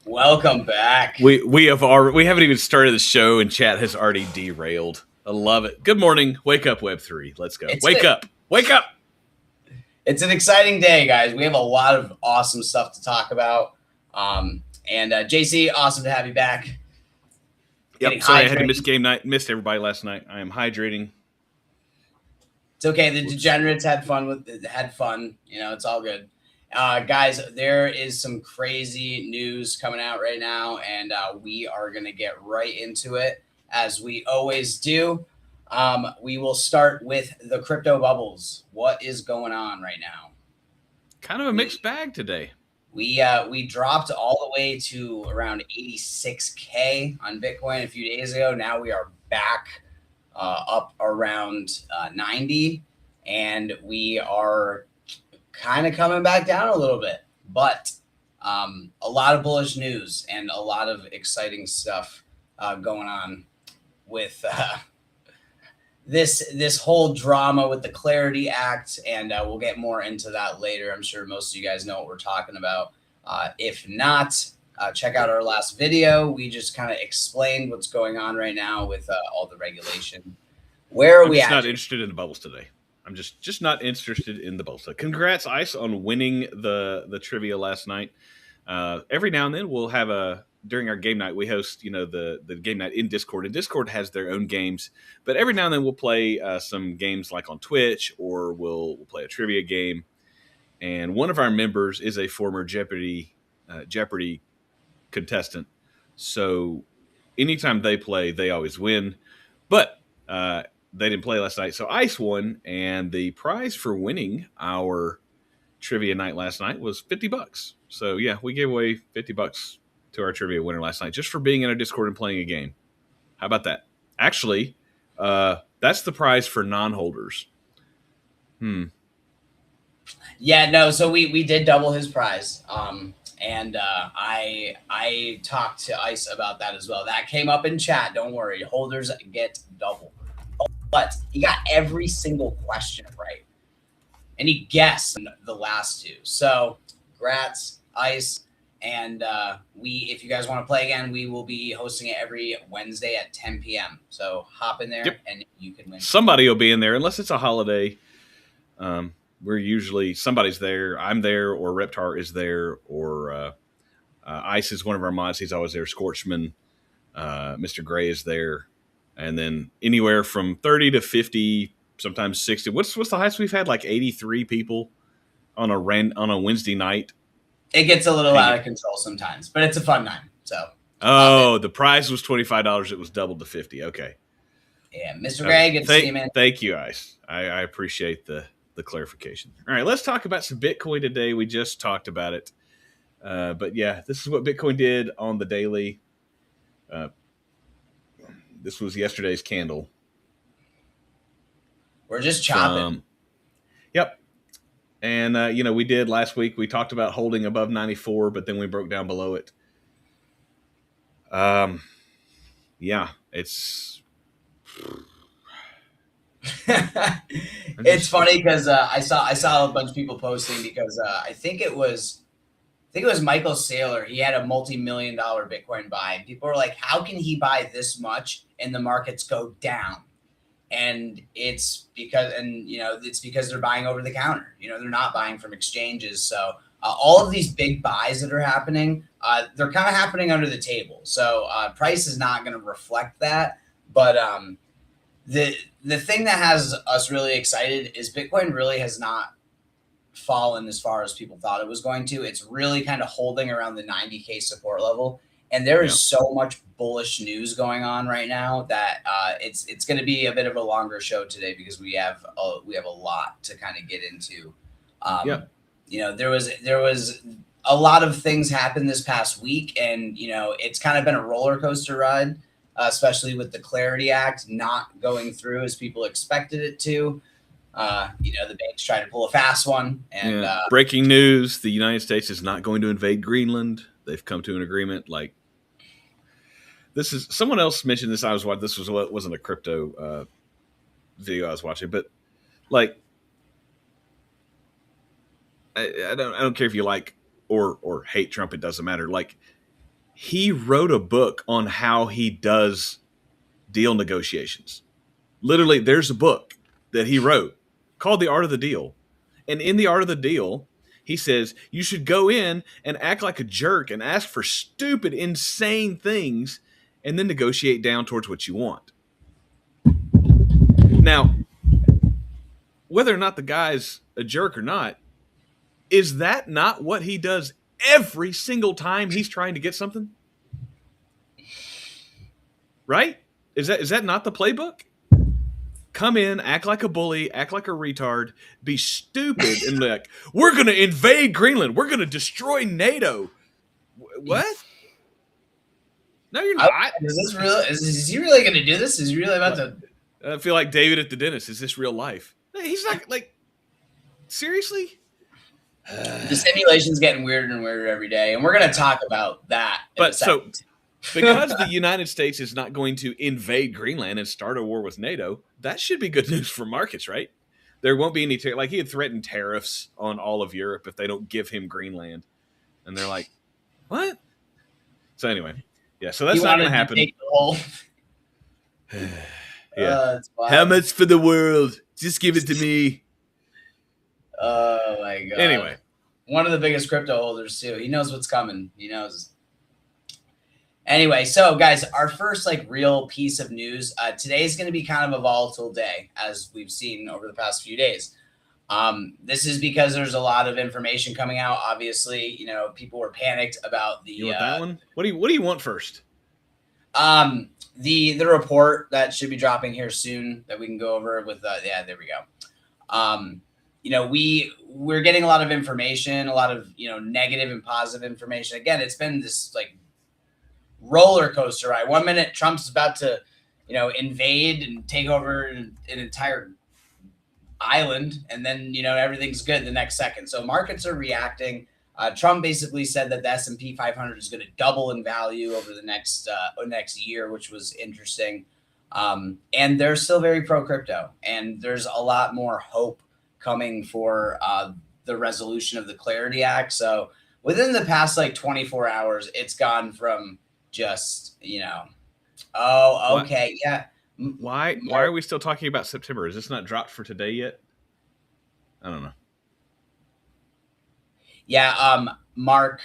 Welcome back. We haven't even started the show and chat has already derailed. I love it. Good morning. Wake up, Web3. Let's go. Wake up. It's an exciting day, guys. We have a lot of awesome stuff to talk about. And JC, awesome to have you back. Yep. Sorry, I had to miss game night. Missed everybody last night. I am hydrating. It's okay. The degenerates had fun. You know, it's all good. Guys, there is some crazy news coming out right now, and we are going to get right into it as we always do. We will start with the crypto bubbles. What is going on right now? Kind of a mixed bag today. We dropped all the way to around 86K on Bitcoin a few days ago. Now we are back up around 90, and we are kind of coming back down a little bit. But a lot of bullish news and a lot of exciting stuff going on with this whole drama with the Clarity Act, and we'll get more into that later. I'm sure most of you guys know what we're talking about. If not, check out our last video. We just kind of explained what's going on right now with all the regulation. Where are we at? I'm not interested in the bubbles today. I'm just not interested in the bubbles. Congrats, Ice, on winning the trivia last night. Every now and then we'll have during our game night, we host, the game night in Discord, and Discord has their own games. But every now and then we'll play some games like on Twitch, or we'll play a trivia game. And one of our members is a former Jeopardy contestant. So anytime they play, they always win. But they didn't play last night, so Ice won, and the prize for winning our trivia night last night was $50. So yeah, we gave away $50 to our trivia winner last night just for being in our Discord and playing a game. How about that? Actually, that's the prize for non-holders. Yeah, no. So we did double his prize. And I talked to Ice about that as well. That came up in chat. Don't worry, holders get double. But he got every single question right, and he guessed the last two. So, congrats, Ice. And if you guys want to play again, we will be hosting it every Wednesday at 10 p.m. So hop in there, and you can win. Somebody will be in there, unless it's a holiday. We're usually somebody's there. I'm there, or Reptar is there, or Ice is one of our mods. He's always there. Scorchman, Mr. Gray is there. And then anywhere from 30 to 50, sometimes 60. What's the highest we've had? Like 83 people on a Wednesday night. It gets a little out of control sometimes, but it's a fun night. So. The prize was $25. It was doubled to 50. Okay. Yeah, Mr. Gray, good to see you, man. Thank you, Ice. I appreciate the clarification. All right, let's talk about some Bitcoin today. We just talked about it. But yeah, this is what Bitcoin did on the daily. This was yesterday's candle. We're just chopping. Yep. And, we did last week. We talked about holding above 94, but then we broke down below it. Yeah, it's... It's funny because I saw a bunch of people posting because I think it was Michael Saylor. He had a multi-million-dollar Bitcoin buy, and people were like, "How can he buy this much and the markets go down?" And it's because they're buying over the counter. They're not buying from exchanges. So all of these big buys that are happening, they're kind of happening under the table. So price is not going to reflect that, but the thing that has us really excited is Bitcoin really has not fallen as far as people thought it was going to. It's really kind of holding around the 90K support level. And there is so much bullish news going on right now that it's going to be a bit of a longer show today because we have a lot to kind of get into. There was a lot of things happened this past week, and it's kind of been a roller coaster ride, especially with the Clarity Act not going through as people expected it to. The banks tried to pull a fast one. And breaking news: the United States is not going to invade Greenland. They've come to an agreement. Like, this is someone else mentioned this. This wasn't a crypto video I was watching, but like, I don't care if you like or hate Trump. It doesn't matter. Like, He wrote a book on how he does deal negotiations. Literally, there's a book that he wrote called The Art of the Deal. And in The Art of the Deal, he says you should go in and act like a jerk and ask for stupid, insane things and then negotiate down towards what you want. Now, whether or not the guy's a jerk or not, is that not what he does every single time he's trying to get something? Right? Is that not the playbook? Come in, act like a bully, act like a retard, be stupid, and be like, we're going to invade Greenland. We're going to destroy NATO. What? No, you're not. Is this real? Is he really going to do this? Is he really about to? I feel like David at the dentist. Is this real life? He's not, like, seriously? The simulation's getting weirder and weirder every day, and we're going to talk about that. But so, because the United States is not going to invade Greenland and start a war with NATO, that should be good news for markets, right? There won't be any like he had threatened tariffs on all of Europe if they don't give him Greenland, and they're like, "What?" So anyway, yeah. So that's not going to happen. Yeah. How much for the world? Just give it to me. Oh my god. Anyway, one of the biggest crypto holders too. He knows what's coming. He knows. Anyway, so guys, our first like real piece of news. Today is going to be kind of a volatile day, as we've seen over the past few days. This is because there's a lot of information coming out. Obviously, people were panicked about the. You want that one? What do you want first? The report that should be dropping here soon that we can go over with. Yeah, there we go. We're getting a lot of information, a lot of negative and positive information. Again, it's been this like roller coaster ride. 1 minute Trump's about to invade and take over an entire island, and then everything's good the next second. So markets are reacting. Trump basically said that the S&P 500 is going to double in value over the next year, which was interesting. And they're still very pro crypto, and there's a lot more hope coming for the resolution of the Clarity Act. So within the past like 24 hours, it's gone from just oh, okay, what? Yeah. Why are we still talking about September? Is this not dropped for today yet? I don't know. Yeah, Mark,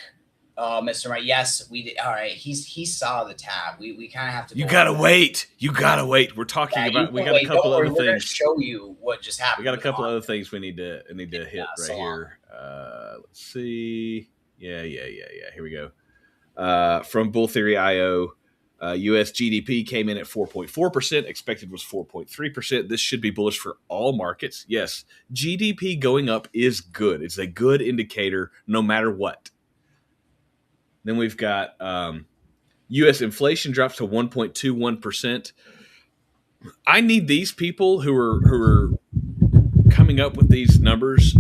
Mr. Mark. Yes, we did. All right, he saw the tab. We kind of have to. You gotta wait. You gotta wait. We're talking about. We got a couple other things. We're gonna show you what just happened. We got a couple other things we need to hit right here. Let's see. Yeah. Here we go. From Bull Theory IO. U.S. GDP came in at 4.4%. Expected was 4.3%. This should be bullish for all markets. Yes, GDP going up is good. It's a good indicator no matter what. Then we've got U.S. inflation drops to 1.21%. I need these people who are coming up with these numbers.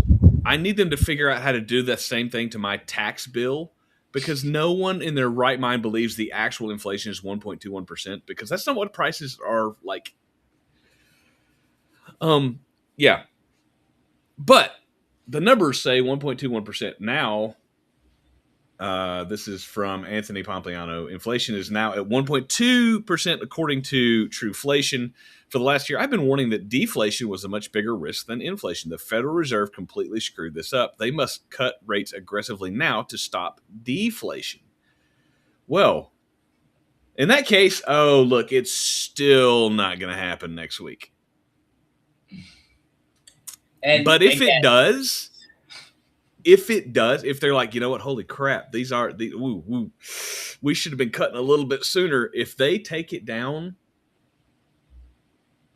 I need them to figure out how to do the same thing to my tax bill. Because no one in their right mind believes the actual inflation is 1.21%, because that's not what prices are like. Yeah. But the numbers say 1.21%. Now, this is from Anthony Pompliano. Inflation is now at 1.2% according to Truflation. For the last year, I've been warning that deflation was a much bigger risk than inflation. The Federal Reserve completely screwed this up. They must cut rates aggressively now to stop deflation. Well, in that case, oh, look, it's still not going to happen next week. But if it does, if they're like, you know what, holy crap, we should have been cutting a little bit sooner. If they take it down,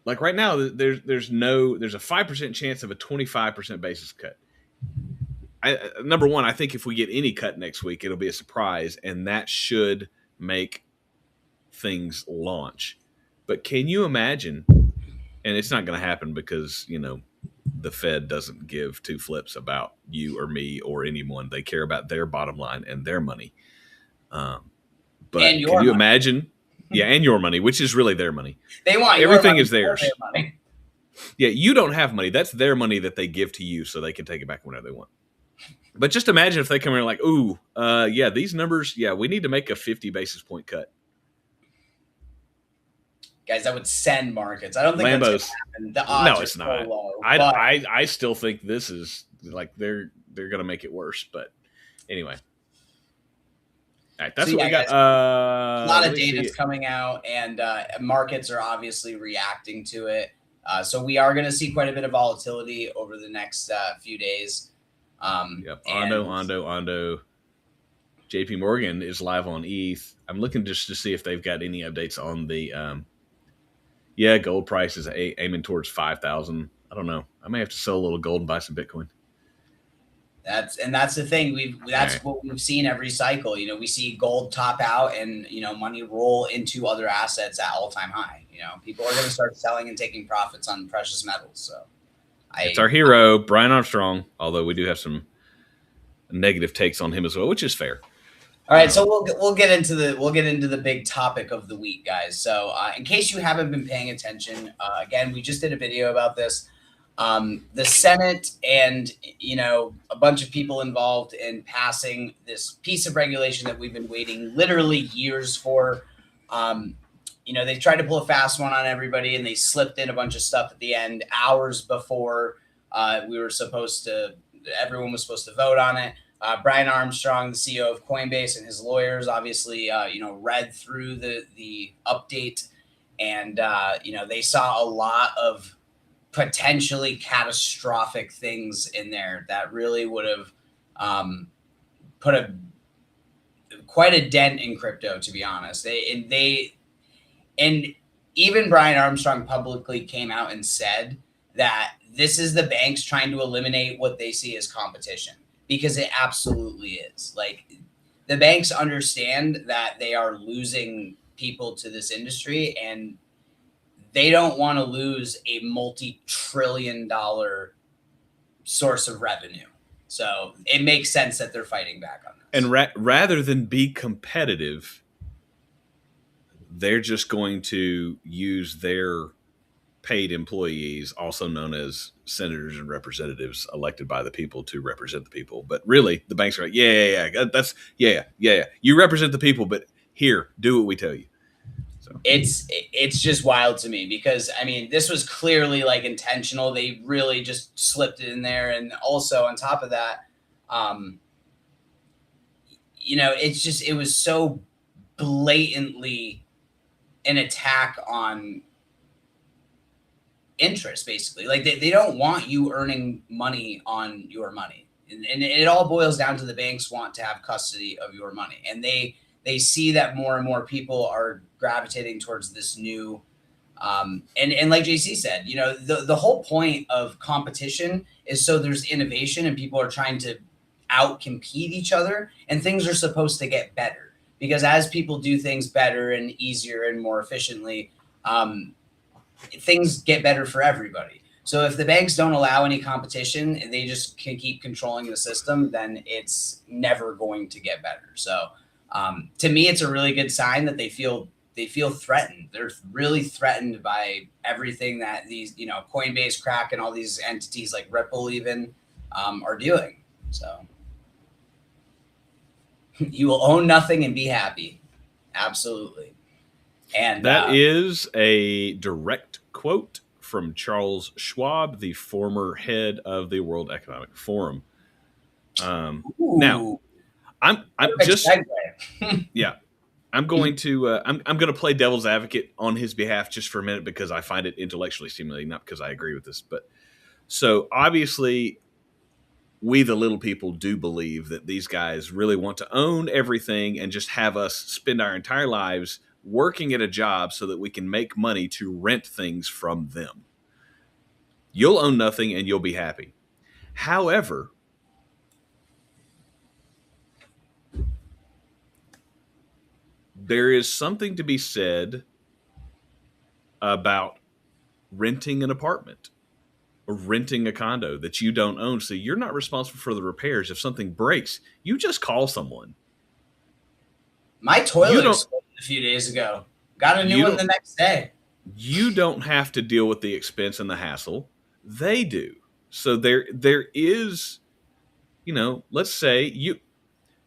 like right now, there's a 5% chance of a 25% basis cut. Number one, I think if we get any cut next week, it'll be a surprise, and that should make things launch. But can you imagine? And it's not going to happen because the Fed doesn't give two flips about you or me or anyone. They care about their bottom line and their money. But can you imagine? Yeah, and your money, which is really their money. They want everything is theirs. Their money. Yeah, you don't have money. That's their money that they give to you so they can take it back whenever they want. But just imagine if they come in like, ooh, yeah, these numbers, yeah, we need to make a 50 basis point cut. Guys, that would send markets. I don't think that's going Lambos. to happen. The odds No, are it's so not. low. I, But I, I still think this is like they're going to make it worse. But anyway, all right, so that's what yeah, we got. guys, a lot Let of me data see. is coming out, and markets are obviously reacting to it. So we are going to see quite a bit of volatility over the next few days. Yep, And Ondo. JP Morgan is live on ETH. I'm looking just to see if they've got any updates on the. Yeah, gold price is aiming towards 5,000. I don't know. I may have to sell a little gold and buy some Bitcoin. that's the thing. All That's right. what we've seen every cycle. We see gold top out, and money roll into other assets at all time high. People are going to start selling and taking profits on precious metals. So It's I our hero, Brian Armstrong, although we do have some negative takes on him as well, which is fair. All right, so we'll get into the big topic of the week, guys. So in case you haven't been paying attention, again, we just did a video about this. The Senate and a bunch of people involved in passing this piece of regulation that we've been waiting literally years for. They tried to pull a fast one on everybody, and they slipped in a bunch of stuff at the end, hours before everyone was supposed to vote on it. Brian Armstrong, the CEO of Coinbase, and his lawyers obviously, read through the update, and they saw a lot of potentially catastrophic things in there that really would have put quite a dent in crypto, to be honest. And even Brian Armstrong publicly came out and said that this is the banks trying to eliminate what they see as competition, because it absolutely is. Like, the banks understand that they are losing people to this industry, and they don't want to lose a multi-trillion-dollar source of revenue. So it makes sense that they're fighting back on this. And rather than be competitive, they're just going to use their paid employees, also known as senators and representatives elected by the people to represent the people. But really, the banks are like, yeah. You represent the people, but here, do what we tell you. So it's just wild to me, because this was clearly like intentional. They really just slipped it in there, and also on top of that, it was so blatantly an attack on interest, basically. Like, they don't want you earning money on your money, and it all boils down to the banks want to have custody of your money, and they see that more and more people are gravitating towards this new and like JC said, the whole point of competition is so there's innovation and people are trying to out compete each other, and things are supposed to get better, because as people do things better and easier and more efficiently, things get better for everybody. So if the banks don't allow any competition and they just can keep controlling the system, then it's never going to get better. So to me, it's a really good sign that they feel threatened. They're really threatened by everything that these, Coinbase, Crack, and all these entities like Ripple even are doing. So you will own nothing and be happy. Absolutely. And that is a direct quote from Charles Schwab, the former head of the World Economic Forum. Now, I'm just yeah. I'm going to I'm going to play devil's advocate on his behalf just for a minute, because I find it intellectually stimulating, not because I agree with this. But so obviously, we the little people do believe that these guys really want to own everything and just have us spend our entire lives working at a job so that we can make money to rent things from them. You'll own nothing and you'll be happy. However, there is something to be said about renting an apartment or renting a condo that you don't own. So you're not responsible for the repairs. If something breaks, you just call someone. My toilet exploded a few days ago. Got a new one the next day. You don't have to deal with the expense and the hassle. They do. So there is let's say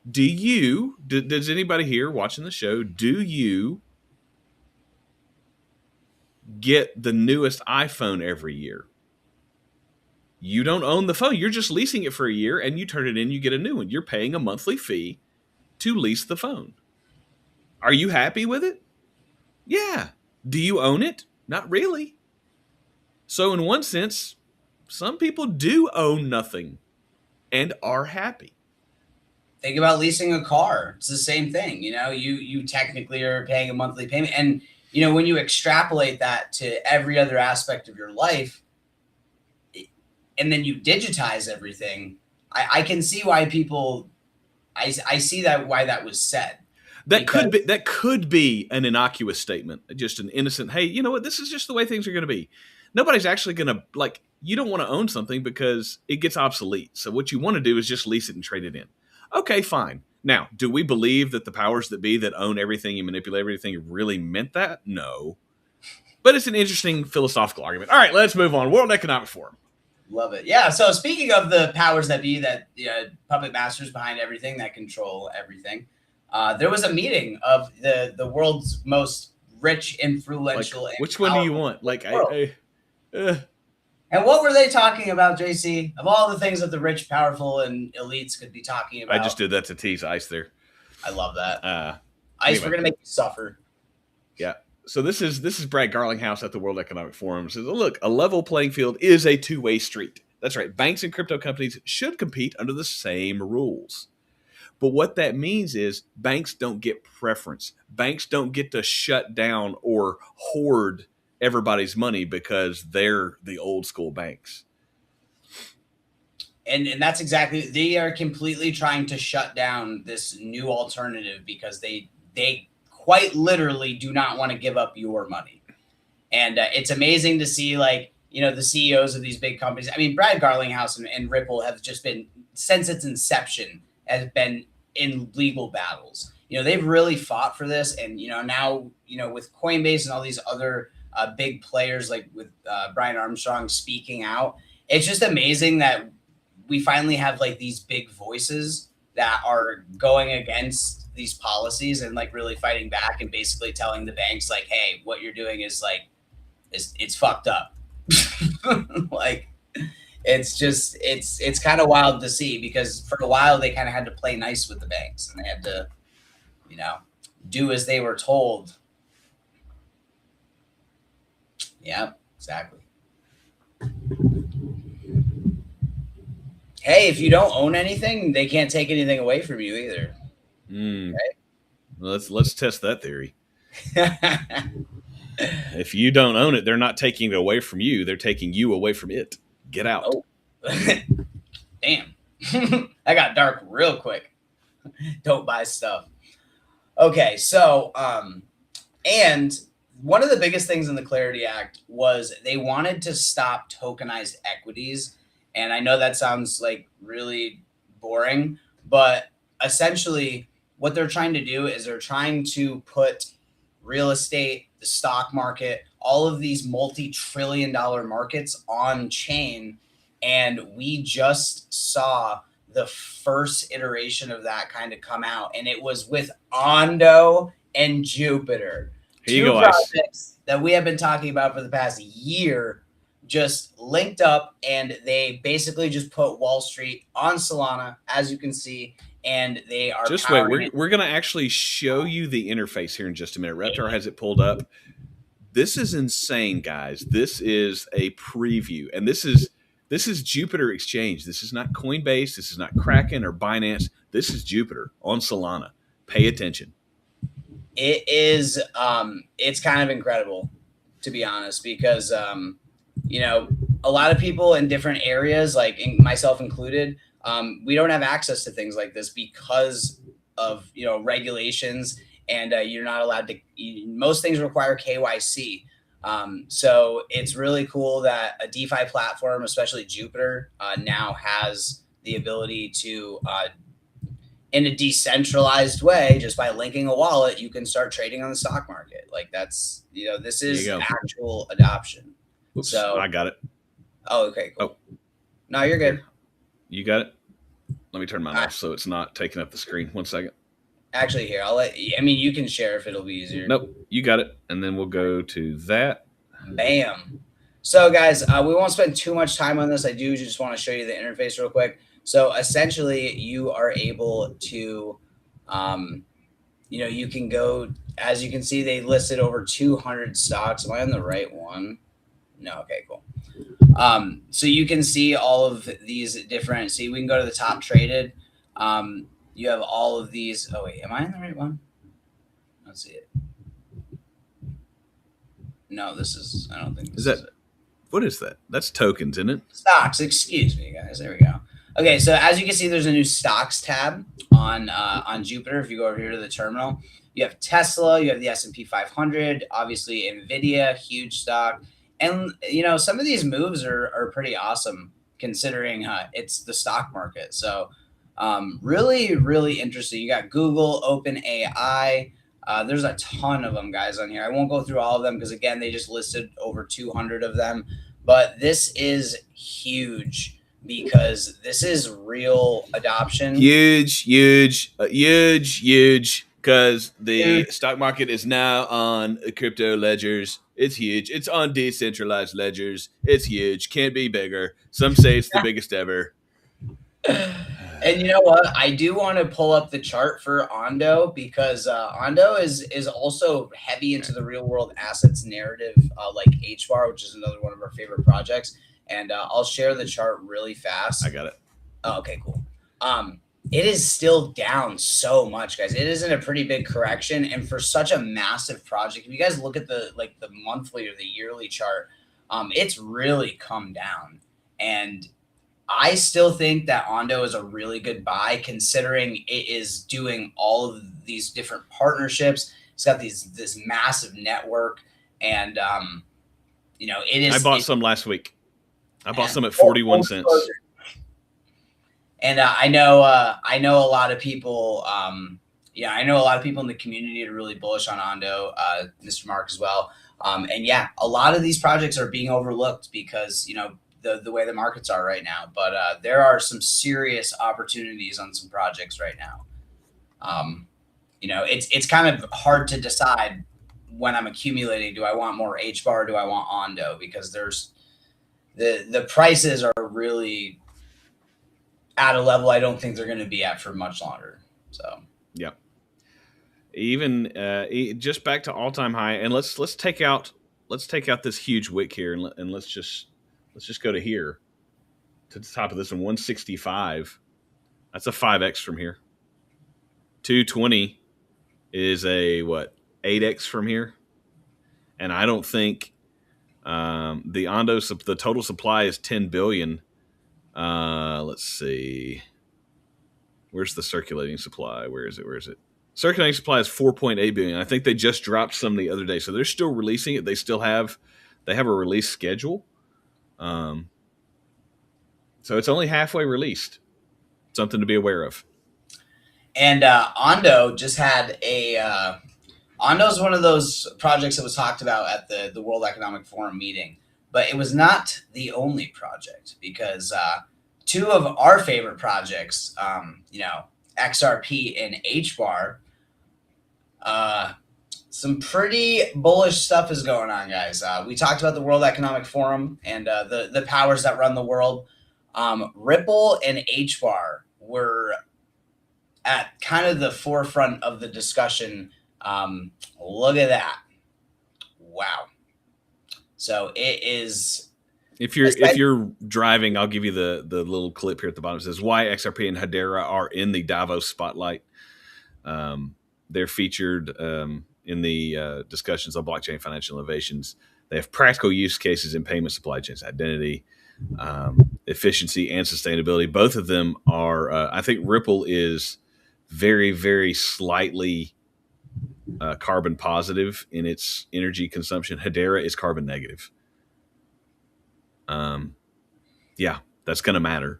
does anybody here watching the show, do you get the newest iPhone every year? You don't own the phone. You're just leasing it for a year and you turn it in, you get a new one. You're paying a monthly fee to lease the phone. Are you happy with it? Yeah. Do you own it? Not really. So, in one sense, some people do own nothing and are happy. Think about leasing a car. It's the same thing. You technically are paying a monthly payment. And, when you extrapolate that to every other aspect of your life, and then you digitize everything, I can see why people, I see that why that was said. That could be an innocuous statement, just an innocent, hey, you know what, this is just the way things are going to be. Nobody's actually going to, you don't want to own something because it gets obsolete. So what you want to do is just lease it and trade it in. Okay, fine. Now, do we believe that the powers that be that own everything and manipulate everything really meant that? No. But it's an interesting philosophical argument. All right, let's move on. World Economic Forum. Love it. Yeah. So speaking of the powers that be, that puppet masters behind everything that control everything, there was a meeting of the world's most rich, influential. Which one do you want? And what were they talking about, JC? Of all the things that the rich, powerful, and elites could be talking about. I just did that to tease Ice there. I love that. Ice, anyway. We're gonna make you suffer. Yeah. So this is Brad Garlinghouse at the World Economic Forum. Says, look, a level playing field is a two-way street. That's right. Banks and crypto companies should compete under the same rules. But what that means is banks don't get preference. Banks don't get to shut down or hoard everybody's money because they're the old school banks. And that's exactly, they are completely trying to shut down this new alternative because they quite literally do not want to give up your money. And it's amazing to see, the CEOs of these big companies. I mean, Brad Garlinghouse and Ripple have just been, since its inception, has been in legal battles. They've really fought for this. And, now, with Coinbase and all these other big players, like with Brian Armstrong speaking out, it's just amazing that we finally have these big voices that are going against these policies and really fighting back and basically telling the banks hey, what you're doing is it's fucked up. It's kind of wild to see, because for a while they kind of had to play nice with the banks and they had to, do as they were told. Yeah, exactly. Hey, if you don't own anything, they can't take anything away from you either. Okay? Well, let's test that theory. If you don't own it, they're not taking it away from you. They're taking you away from it. Get out. Oh. Damn. I got dark real quick. Don't buy stuff. Okay, so and one of the biggest things in the Clarity Act was they wanted to stop tokenized equities. And I know that sounds really boring, but essentially what they're trying to do is they're trying to put real estate, the stock market, all of these multi-trillion-dollar markets on chain. And we just saw the first iteration of that kind of come out. And it was with Ondo and Jupiter. Two projects that we have been talking about for the past year just linked up, and they basically just put Wall Street on Solana, as you can see. And they are just wait. We're going to actually show you the interface here in just a minute. Reptar has it pulled up. This is insane, guys. This is a preview, and this is Jupiter Exchange. This is not Coinbase. This is not Kraken or Binance. This is Jupiter on Solana. Pay attention. It is. It's kind of incredible, to be honest, because a lot of people in different areas, myself included, we don't have access to things like this because of regulations, and you're not allowed to. Most things require KYC. So it's really cool that a DeFi platform, especially Jupiter, now has the ability to, in a decentralized way, just by linking a wallet, you can start trading on the stock market. That's, this is actual adoption. Oops, so I got it. Oh, okay, cool. Oh, no, you're good. You got it? Let me turn mine off so it's not taking up the screen. 1 second. Actually, here, I'll let you, I mean, you can share if it'll be easier. Nope, you got it. And then we'll go to that. Bam. So, guys, we won't spend too much time on this. I do just want to show you the interface real quick. So, essentially, you are able to, you can go, as you can see, they listed over 200 stocks. Am I on the right one? No. Okay, cool. So you can see all of these different, see, we can go to the top traded. You have all of these. Oh, wait, am I on the right one? Let's see it. No, this is, I don't think this is it. What is that? That's tokens, isn't it? Stocks, excuse me, guys. There we go. Okay, so as you can see, there's a new stocks tab on Jupiter. If you go over here to the terminal, you have Tesla, you have the S&P 500, obviously Nvidia, huge stock, and some of these moves are pretty awesome considering it's the stock market. So really, really interesting. You got Google, OpenAI. There's a ton of them, guys, on here. I won't go through all of them because, again, they just listed over 200 of them. But this is huge because this is real adoption. Huge, because the stock market is now on crypto ledgers. It's huge. It's on decentralized ledgers. It's huge. Can't be bigger. Some say it's the biggest ever. And you know what? I do want to pull up the chart for Ondo because Ondo is also heavy into the real world assets narrative, like HBAR, which is another one of our favorite projects. And I'll share the chart really fast. I got it. Oh, okay, cool. It is still down so much, guys. It is in a pretty big correction, and for such a massive project, if you guys look at the monthly or the yearly chart, it's really come down. And I still think that Ondo is a really good buy considering it is doing all of these different partnerships. It's got this massive network, and it is. I bought some last week. I bought some at 41 cents. And I know a lot of people. I know a lot of people in the community are really bullish on Ondo. Mr. Mark as well. And yeah, a lot of these projects are being overlooked because the way the markets are right now, but there are some serious opportunities on some projects right now. It's kind of hard to decide when I'm accumulating. Do I want more HBAR? Do I want Ondo? Because there's the prices are really at a level I don't think they're going to be at for much longer. So yeah, even just back to all time high, and let's take out this huge wick here, and let's just go to here, to the top of this one, 165. That's a 5x from here. 220 is a 8x from here. And I don't think the total supply is 10 billion. Let's see. Where's the circulating supply? Where is it? Circulating supply is 4.8 billion. I think they just dropped some the other day, so they're still releasing it. They have a release schedule. So it's only halfway released. Something to be aware of. And Ondo just had Ondo's one of those projects that was talked about at the World Economic Forum meeting, but it was not the only project because two of our favorite projects, XRP and HBAR, some pretty bullish stuff is going on, guys. We talked about the World Economic Forum and the powers that run the world. Ripple and HBAR were at kind of the forefront of the discussion. Look at that. Wow. So it is. If you're driving, I'll give you the little clip here at the bottom. It says why XRP and Hedera are in the Davos spotlight. They're featured in the discussions on blockchain financial innovations. They have practical use cases in payment, supply chains, identity, efficiency, and sustainability. Both of them are. I think Ripple is very, very slightly carbon positive in its energy consumption. Hedera is carbon negative. Yeah, that's going to matter.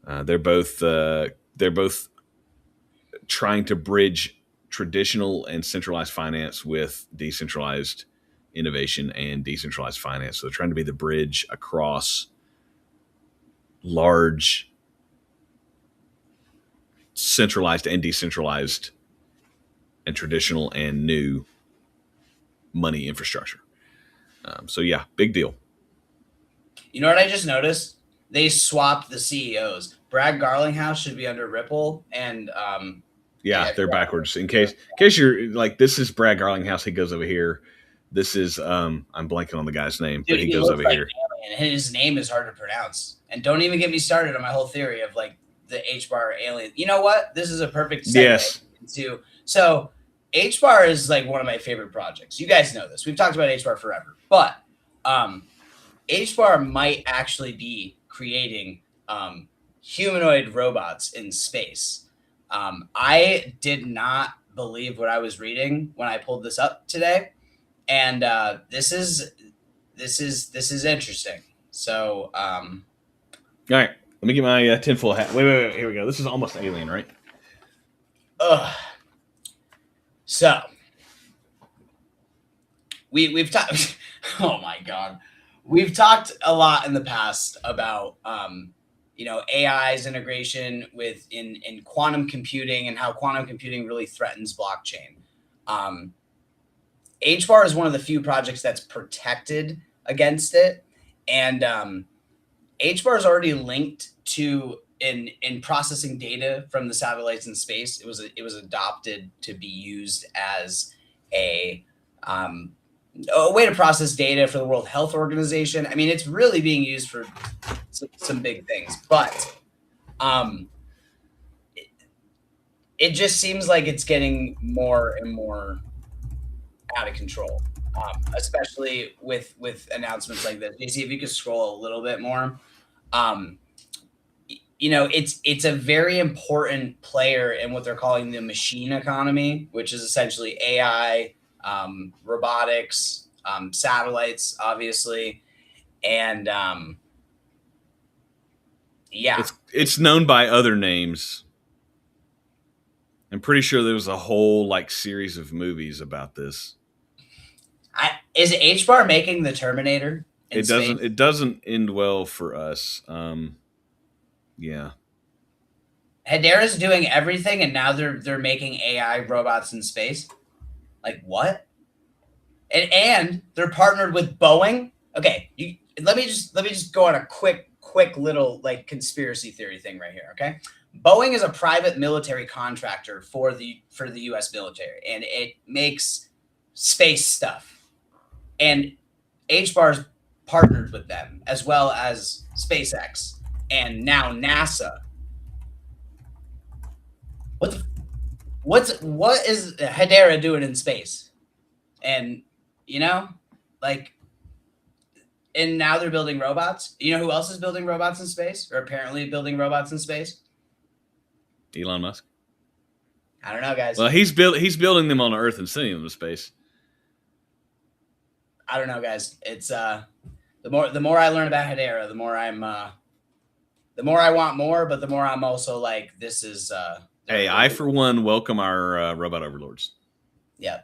They're both trying to bridge traditional and centralized finance with decentralized innovation and decentralized finance. So they're trying to be the bridge across large centralized and decentralized and traditional and new money infrastructure. So yeah, big deal. You know what I just noticed? They swapped the CEOs. Brad Garlinghouse should be under Ripple, and yeah, they're backwards. In case you're like, this is Brad Garlinghouse. He goes over here. This is I'm blanking on the guy's name, dude, but he goes over like here. Alien. His name is hard to pronounce. And don't even get me started on my whole theory of like the HBAR alien. You know what? This is a perfect segue into. So HBAR is like one of my favorite projects. You guys know this. We've talked about HBAR forever, but HBAR might actually be creating humanoid robots in space. I did not believe what I was reading when I pulled this up today, and this is interesting. So, all right, let me get my tinfoil hat. Wait, here we go. This is almost alien, right? So we've talked. Oh my god, we've talked a lot in the past about AI's integration with in quantum computing and how quantum computing really threatens blockchain. HBAR is one of the few projects that's protected against it, and HBAR is already linked to in processing data from the satellites in space. It was adopted to be used as a way to process data for the World Health Organization. I mean, it's really being used for some big things, but it just seems like it's getting more and more out of control, especially with announcements like this. JC, if you could scroll a little bit more. It's a very important player in what they're calling the machine economy, which is essentially AI, robotics, satellites, obviously, and it's known by other names. I'm pretty sure there was a whole series of movies about this. Is HBAR making the Terminator? It doesn't end well for us. Yeah. Hedera's doing everything, and now they're making AI robots in space. Like what? And they're partnered with Boeing. Okay, let me just go on a quick little conspiracy theory thing right here. Okay, Boeing is a private military contractor for the U.S. military, and it makes space stuff. And HBAR's partnered with them, as well as SpaceX, and now NASA. What is Hedera doing in space? And and now they're building robots. You know who else is building robots in space, or apparently building robots in space? Elon Musk. I don't know, guys. Well, he's building them on Earth and sending them to space. I don't know, guys. It's the more I learn about Hedera, the more I want more, but the more I'm also like, this is hey, I for one welcome our robot overlords. Yeah.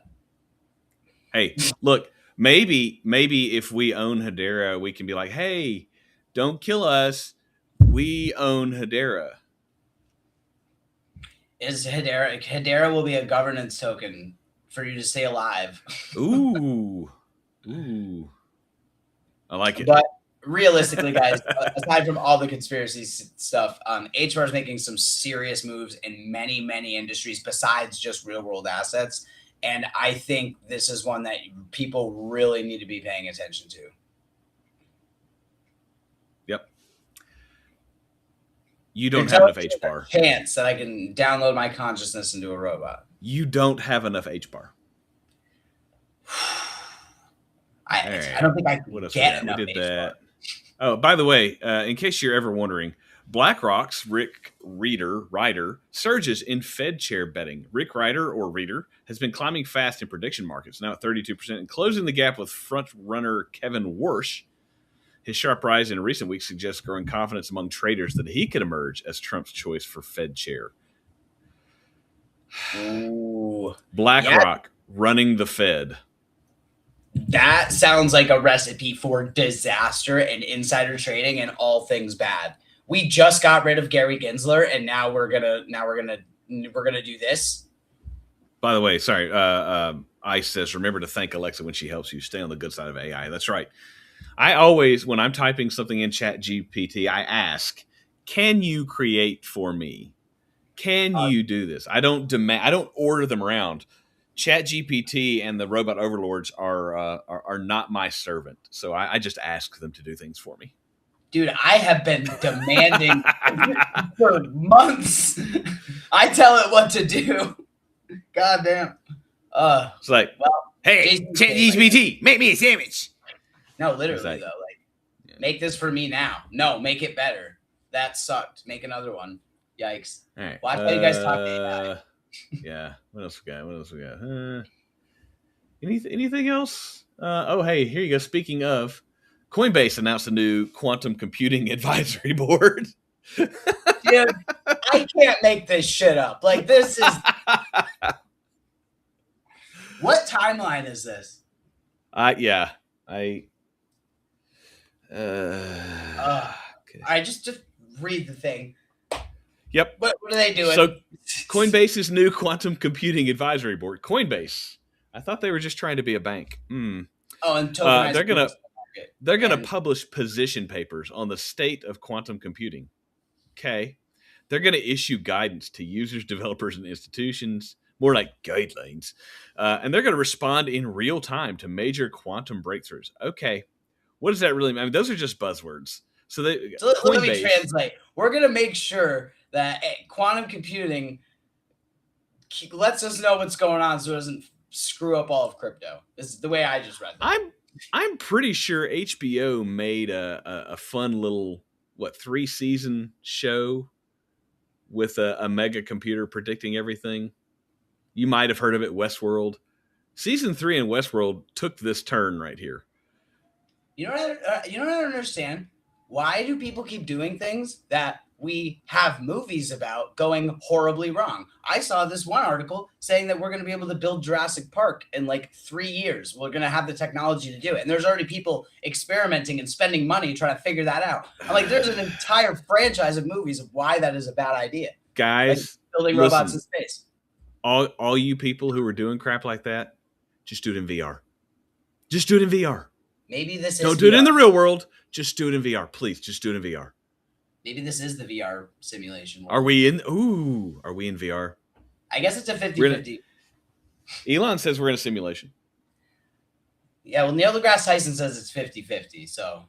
Hey, look, maybe if we own Hedera, we can be like, hey, don't kill us. We own Hedera. Is Hedera will be a governance token for you to stay alive. Ooh. I like it. But realistically, guys, aside from all the conspiracy stuff, HBAR is making some serious moves in many, many industries besides just real world assets. And I think this is one that people really need to be paying attention to. Yep. You don't have enough HBAR. Chance that I can download my consciousness into a robot. You don't have enough HBAR. I don't think I can get enough HBAR. That. Oh, by the way, in case you're ever wondering, BlackRock's Rick Ryder surges in Fed chair betting. Rick Ryder, or Reader, has been climbing fast in prediction markets, now at 32%, and closing the gap with front runner Kevin Warsh. His sharp rise in recent weeks suggests growing confidence among traders that he could emerge as Trump's choice for Fed chair. Ooh. BlackRock running the Fed. That sounds like a recipe for disaster and insider trading and all things bad. we just got rid of Gary Gensler, and now we're gonna do this. By the way, sorry, Ice says, remember to thank Alexa when she helps you. Stay on the good side of AI. That's right. I always, when I'm typing something in Chat GPT, I ask, can you create for me? Can you do this? I don't demand. I don't order them around. Chat GPT and the robot overlords are not my servant, so I just ask them to do things for me. Dude, I have been demanding for months. I tell it what to do. God damn. It's like, well, hey, Chat GPT, make me a sandwich. No, literally though, like, make this for me now. No, make it better. That sucked. Make another one. Yikes. All right. Well, I thought you guys talked AI. Yeah. What else we got? Anything else? Oh, hey, here you go. Speaking of, Coinbase announced a new quantum computing advisory board. Dude, I can't make this shit up. Like, this is... What timeline is this? Yeah. Okay. I just read the thing. Yep. What are they doing? So, Coinbase's new quantum computing advisory board. Coinbase. I thought they were just trying to be a bank. Oh, and tokenized they're gonna publish position papers on the state of quantum computing. Okay. They're gonna issue guidance to users, developers, and institutions. More like guidelines. And they're gonna respond in real time to major quantum breakthroughs. Okay. What does that really mean? I mean, those are just buzzwords. So let me translate. We're going to make sure that quantum computing lets us know what's going on so it doesn't screw up all of crypto. This is the way I just read that. I'm pretty sure HBO made a fun little, 3-season show with a mega computer predicting everything. You might have heard of it, Westworld. Season 3 in Westworld took this turn right here. You know what I don't understand? Why do people keep doing things that we have movies about going horribly wrong? I saw this one article saying that we're going to be able to build Jurassic Park in like 3 years. We're going to have the technology to do it. And there's already people experimenting and spending money trying to figure that out. I'm like, there's an entire franchise of movies of why that is a bad idea. Guys, like building robots in space. All you people who are doing crap like that, just do it in VR. Just do it in VR. Maybe this is Don't do it in the real world. Just do it in VR. Please, just do it in VR. Maybe this is the VR simulation world. Are we in VR? I guess it's a 50-50. Elon says we're in a simulation. Yeah, well, Neil deGrasse Tyson says it's 50-50, so.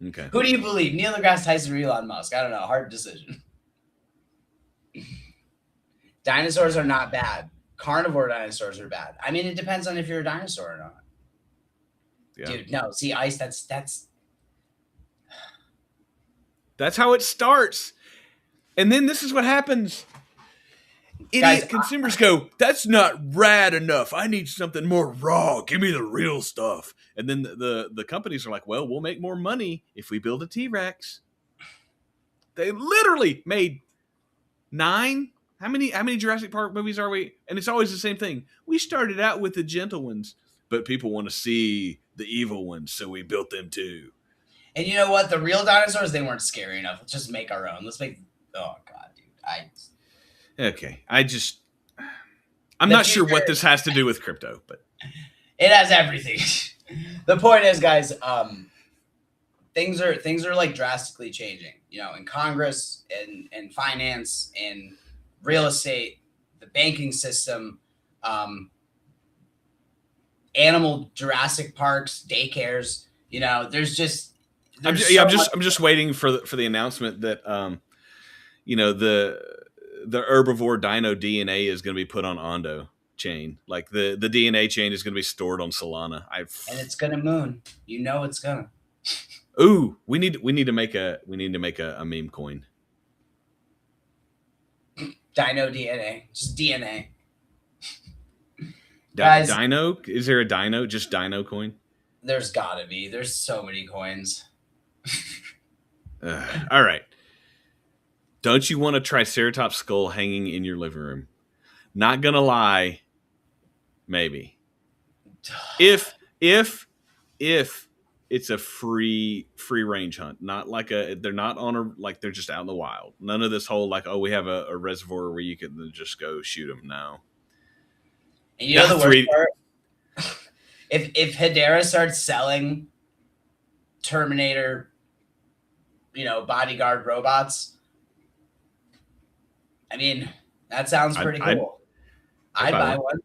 Okay. Who do you believe, Neil deGrasse Tyson or Elon Musk? I don't know. Hard decision. Dinosaurs are not bad. Carnivore dinosaurs are bad. I mean, it depends on if you're a dinosaur or not. Yeah. Dude, no. See, Ice, that's how it starts. And then this is what happens. Idiot consumers go, that's not rad enough. I need something more raw. Give me the real stuff. And then the companies are like, well, we'll make more money if we build a T-Rex. They literally made 9. How many Jurassic Park movies are we? And it's always the same thing. We started out with the gentle ones, but people want to see the evil ones, so we built them too. And you know what? The real dinosaurs, they weren't scary enough. Let's just make our own. Let's make... Oh, God, dude. Okay. I'm not sure what this has to do with crypto, but... It has everything. The point is, guys, things are like drastically changing. You know, in Congress, in finance, in real estate, the banking system, animal Jurassic parks, daycares. You know, I'm just waiting for the announcement that the herbivore dino DNA is going to be put on Ondo chain. Like the DNA chain is going to be stored on Solana. And it's going to moon. You know it's gonna. Ooh, we need to make a meme coin. Dino DNA, just DNA. Guys, Dino? Is there a Dino? Just Dino coin? There's gotta be. There's so many coins. All right. Don't you want a Triceratops skull hanging in your living room? Not gonna lie. Maybe. If it's a free range hunt, not like they're not on a, like they're just out in the wild. None of this whole like, oh, we have a reservoir where you can just go shoot them. No. And you know the worst part? If Hedera starts selling Terminator, bodyguard robots, I mean, that sounds pretty cool. I'd buy one.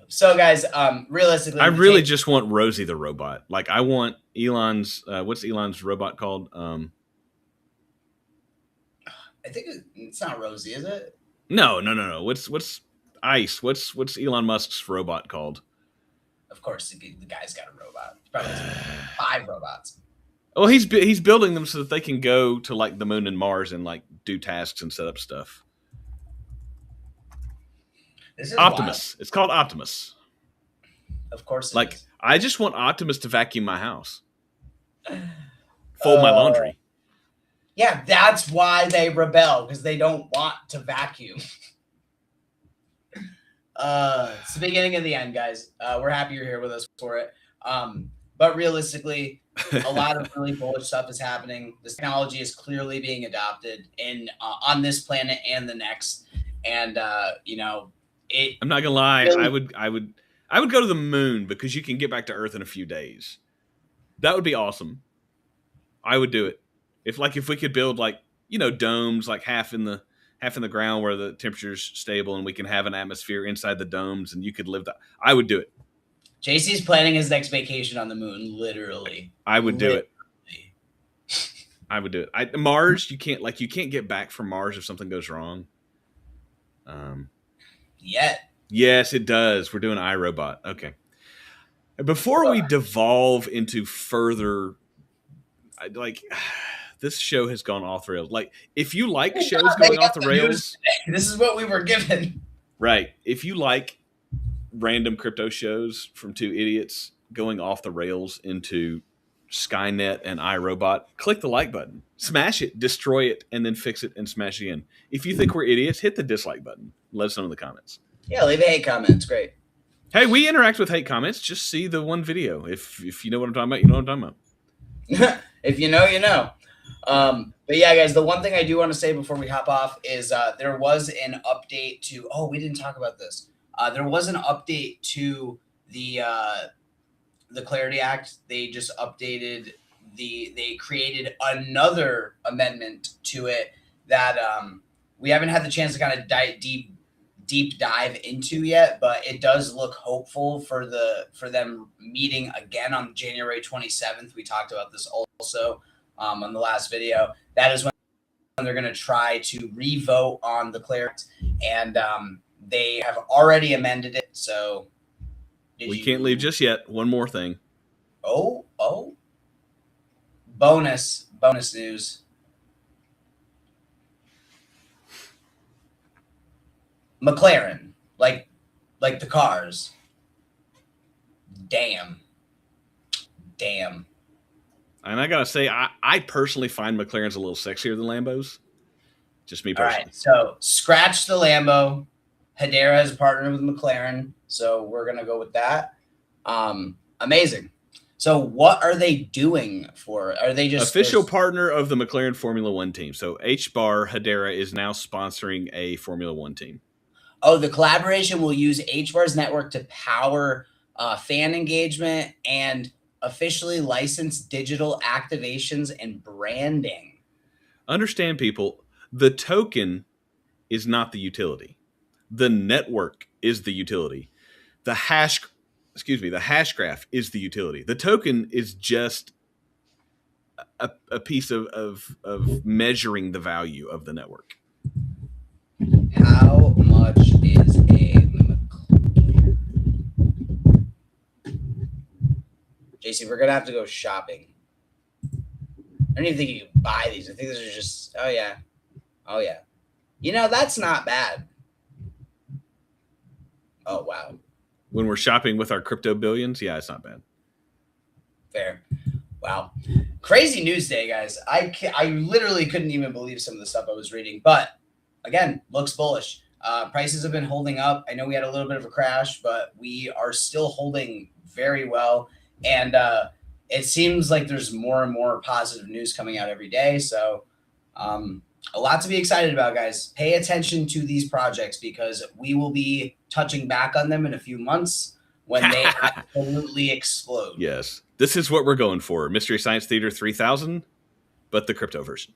So guys, realistically, I really just want Rosie the robot. Like I want Elon's, what's Elon's robot called? I think it's not Rosie, is it? No. What's ICE? What's Elon Musk's robot called? Of course, the guy's got a robot. He probably has 5 robots. Well, he's building them so that they can go to like the moon and Mars and like do tasks and set up stuff. This is Optimus. Wild. It's called Optimus. Of course, like I just want Optimus to vacuum my house, fold my laundry. Yeah, that's why they rebel, because they don't want to vacuum. It's the beginning of the end, guys. We're happy you're here with us for it. But realistically, a lot of really bullish stuff is happening. This technology is clearly being adopted on this planet and the next. And I'm not gonna lie, really, I would go to the moon because you can get back to Earth in a few days. That would be awesome. I would do it. If we could build domes like half in the ground where the temperature's stable and we can have an atmosphere inside the domes and you could live I would do it. JC's planning his next vacation on the moon, literally. I would do it. I would do it. Mars, you can't get back from Mars if something goes wrong. Yet. Yes, it does. We're doing iRobot. Okay. Before we devolve into further, this show has gone off the rails. Like, if you like shows going off the rails, this is what we were given. Right. If you like random crypto shows from two idiots going off the rails into Skynet and iRobot, click the like button, smash it, destroy it, and then fix it and smash it again. If you think we're idiots, hit the dislike button. Let us know in the comments. Yeah, leave a hate comment. It's great. Hey, we interact with hate comments. Just see the one video. If you know what I'm talking about, you know what I'm talking about. If you know, you know. But yeah, guys, the one thing I do want to say before we hop off is there was an update to. Oh, we didn't talk about this. There was an update to the Clarity Act. They just updated they created another amendment to it that we haven't had the chance to kind of deep dive into yet, but it does look hopeful for them meeting again on January 27th. We talked about this also on the last video. That is when they're going to try to revote on the Clarity Act, and they have already amended it. So we can't leave just yet. One more thing. Oh, bonus news. McLaren, like the cars. Damn. And I gotta say, I personally find McLarens a little sexier than Lambos. Just me personally. All right, so scratch the Lambo. Hedera has partnered with McLaren, so we're gonna go with that. Amazing. So what are they doing for? Are they just official partner of the McLaren Formula One team? So HBAR Hedera is now sponsoring a Formula One team. Oh, the collaboration will use HBAR's network to power fan engagement and officially license digital activations and branding. Understand, people, the token is not the utility. The network is the utility. The hash graph is the utility. The token is just a piece of measuring the value of the network. How much is a JC? We're gonna have to go shopping. I don't even think you can buy these. I think these are just oh yeah. That's not bad. Oh wow. When we're shopping with our crypto billions, yeah, it's not bad. Fair. Wow. Crazy news day, guys. I literally couldn't even believe some of the stuff I was reading, but again, looks bullish. Prices have been holding up. I know we had a little bit of a crash, but we are still holding very well. And it seems like there's more and more positive news coming out every day. So a lot to be excited about, guys. Pay attention to these projects because we will be touching back on them in a few months when they absolutely explode. Yes. This is what we're going for. Mystery Science Theater 3000, but the crypto version.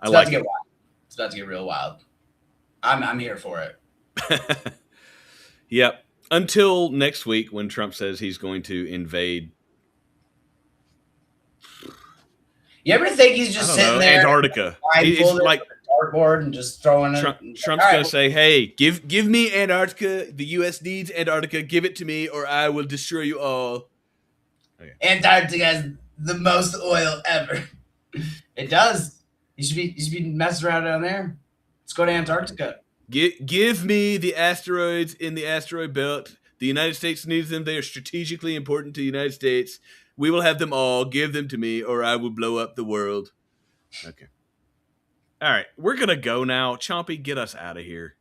It's about to get wild. It's about to get real wild. I'm here for it. Yep. Until next week when Trump says he's going to invade. You ever think he's just sitting there Antarctica? He's like a dartboard and just throwing it. Trump's going to say, "Hey, give me Antarctica. The U.S. needs Antarctica. Give it to me, or I will destroy you all." Okay. Antarctica has the most oil ever. It does. You should be messing around down there. Let's go to Antarctica. Give me the asteroids in the asteroid belt. The United States needs them. They are strategically important to the United States. We will have them all. Give them to me, or I will blow up the world. Okay. All right. We're going to go now. Chompy, get us out of here.